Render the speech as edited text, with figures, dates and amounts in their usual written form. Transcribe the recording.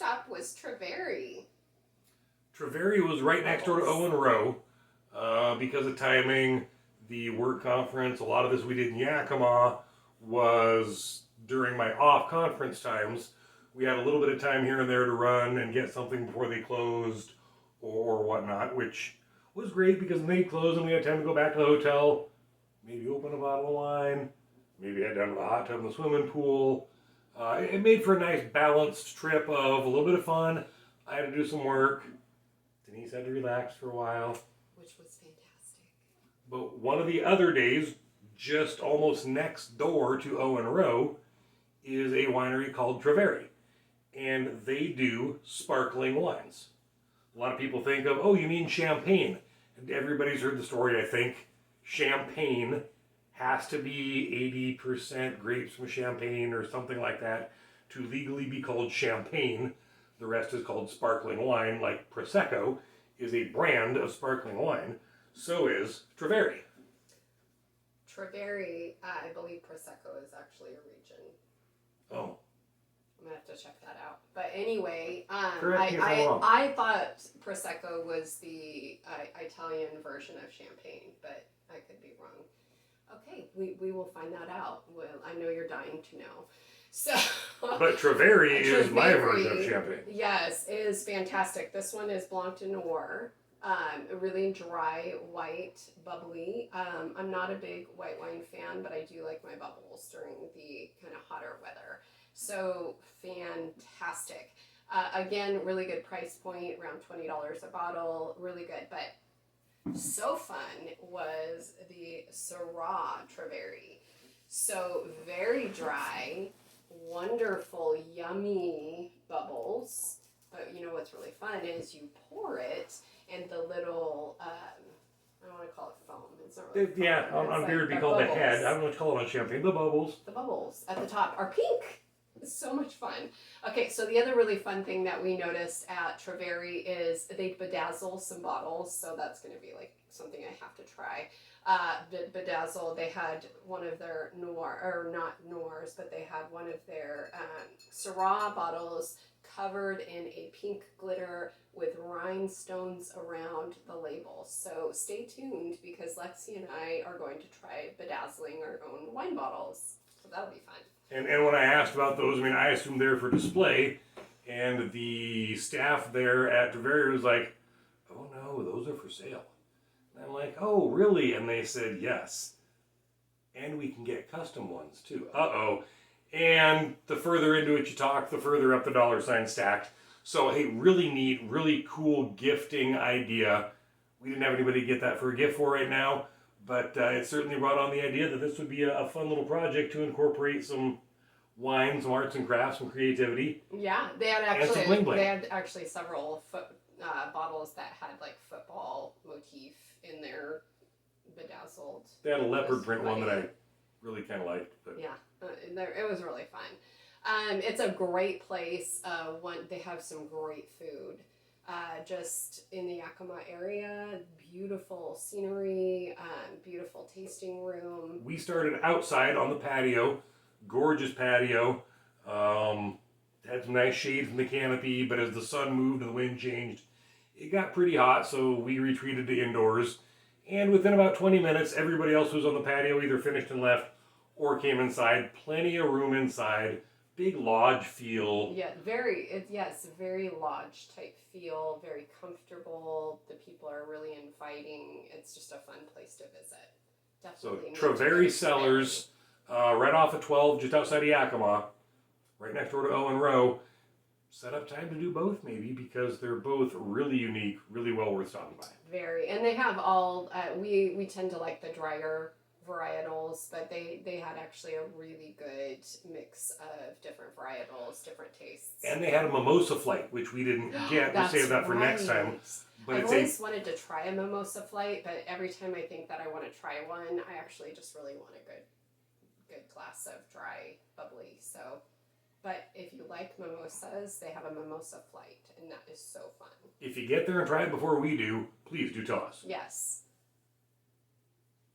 stop was Treveri. Treveri was right next door to Owen Row. Because of timing, the work conference, a lot of this we did in Yakima was during my off conference times. We had a little bit of time here and there to run and get something before they closed or whatnot, which was great because when they closed and we had time to go back to the hotel, maybe open a bottle of wine, maybe head down to the hot tub in the swimming pool. It made for a nice balanced trip of a little bit of fun. I had to do some work. Denise had to relax for a while. Which was fantastic. But one of the other days, just almost next door to Owen Row, is a winery called Treveri. And they do sparkling wines. A lot of people think of, oh, you mean champagne. And everybody's heard the story, I think. Champagne has to be 80% grapes from Champagne or something like that to legally be called champagne. The rest is called sparkling wine, like Prosecco is a brand of sparkling wine. So is Treveri. Treveri, I believe Prosecco is actually a region. Oh. I'm going to have to check that out. But anyway, I thought Prosecco was the Italian version of champagne, but I could be wrong. Okay, we will find that out. Well, I know you're dying to know. So, but Treveri is my version of champagne. Yes, it is fantastic. This one is Blanc de Noir. Really dry, white, bubbly. I'm not a big white wine fan, but I do like my bubbles during the kind of hotter weather. So fantastic. Again, really good price point, around $20 a bottle. Really good. But so fun was the Syrah Treveri. So very dry, wonderful, yummy bubbles. But you know what's really fun is you pour it and the little, I don't want to call it foam. It's not really foam. Yeah, on beer it'd be called bubbles. the head. I don't know what you call it on champagne. The bubbles. The bubbles at the top are pink. It's so much fun. Okay, so the other really fun thing that we noticed at Treveri is they bedazzle some bottles. So that's going to be like something I have to try. Bedazzle, they had one of their noir, or not noirs, but they had one of their Syrah bottles covered in a pink glitter with rhinestones around the label. So stay tuned because Lexi and I are going to try bedazzling our own wine bottles. So that'll be fun. And when I asked about those, I mean, I assumed they were for display, and the staff there at Treveri was like, oh no, those are for sale. And I'm like, oh, really? And they said, yes. And we can get custom ones, too. Uh-oh. And the further into it you talk, the further up the dollar sign stacked. So, hey, really neat, really cool gifting idea. We didn't have anybody to get that for a gift for right now, but it certainly brought on the idea that this would be a fun little project to incorporate some wine, some arts and crafts, some creativity. Yeah, they had actually, and some bling bling. They had actually several bottles that had like football motif in their bedazzled. They had a leopard print one that I really kind of liked. But. Yeah, it was really fun. It's a great place. They have some great food. Just in the Yakima area, beautiful scenery, beautiful tasting room. We started outside on the patio, gorgeous patio. Had some nice shade from the canopy, but as the sun moved and the wind changed, it got pretty hot, so we retreated to indoors. And within about 20 minutes, everybody else who was on the patio either finished and left or came inside. Plenty of room inside. Big lodge feel. Yeah, it's a very lodge type feel, very comfortable. The people are really inviting. It's just a fun place to visit. Definitely. So Treveri Cellars, right off of 12, just outside of Yakima, right next door to Owen Row. Set up time to do both maybe because they're both really unique, really well worth stopping by. Very, and they have all. We tend to like the drier varietals, but they had actually a really good mix of different varietals, different tastes. And they had a mimosa flight, which we didn't get. We'll save that for next time. But I've always wanted to try a mimosa flight, but every time I think that I want to try one, I actually just really want a good glass of dry, bubbly. So, but if you like mimosas, they have a mimosa flight, and that is so fun. If you get there and try it before we do, please do tell us. Yes.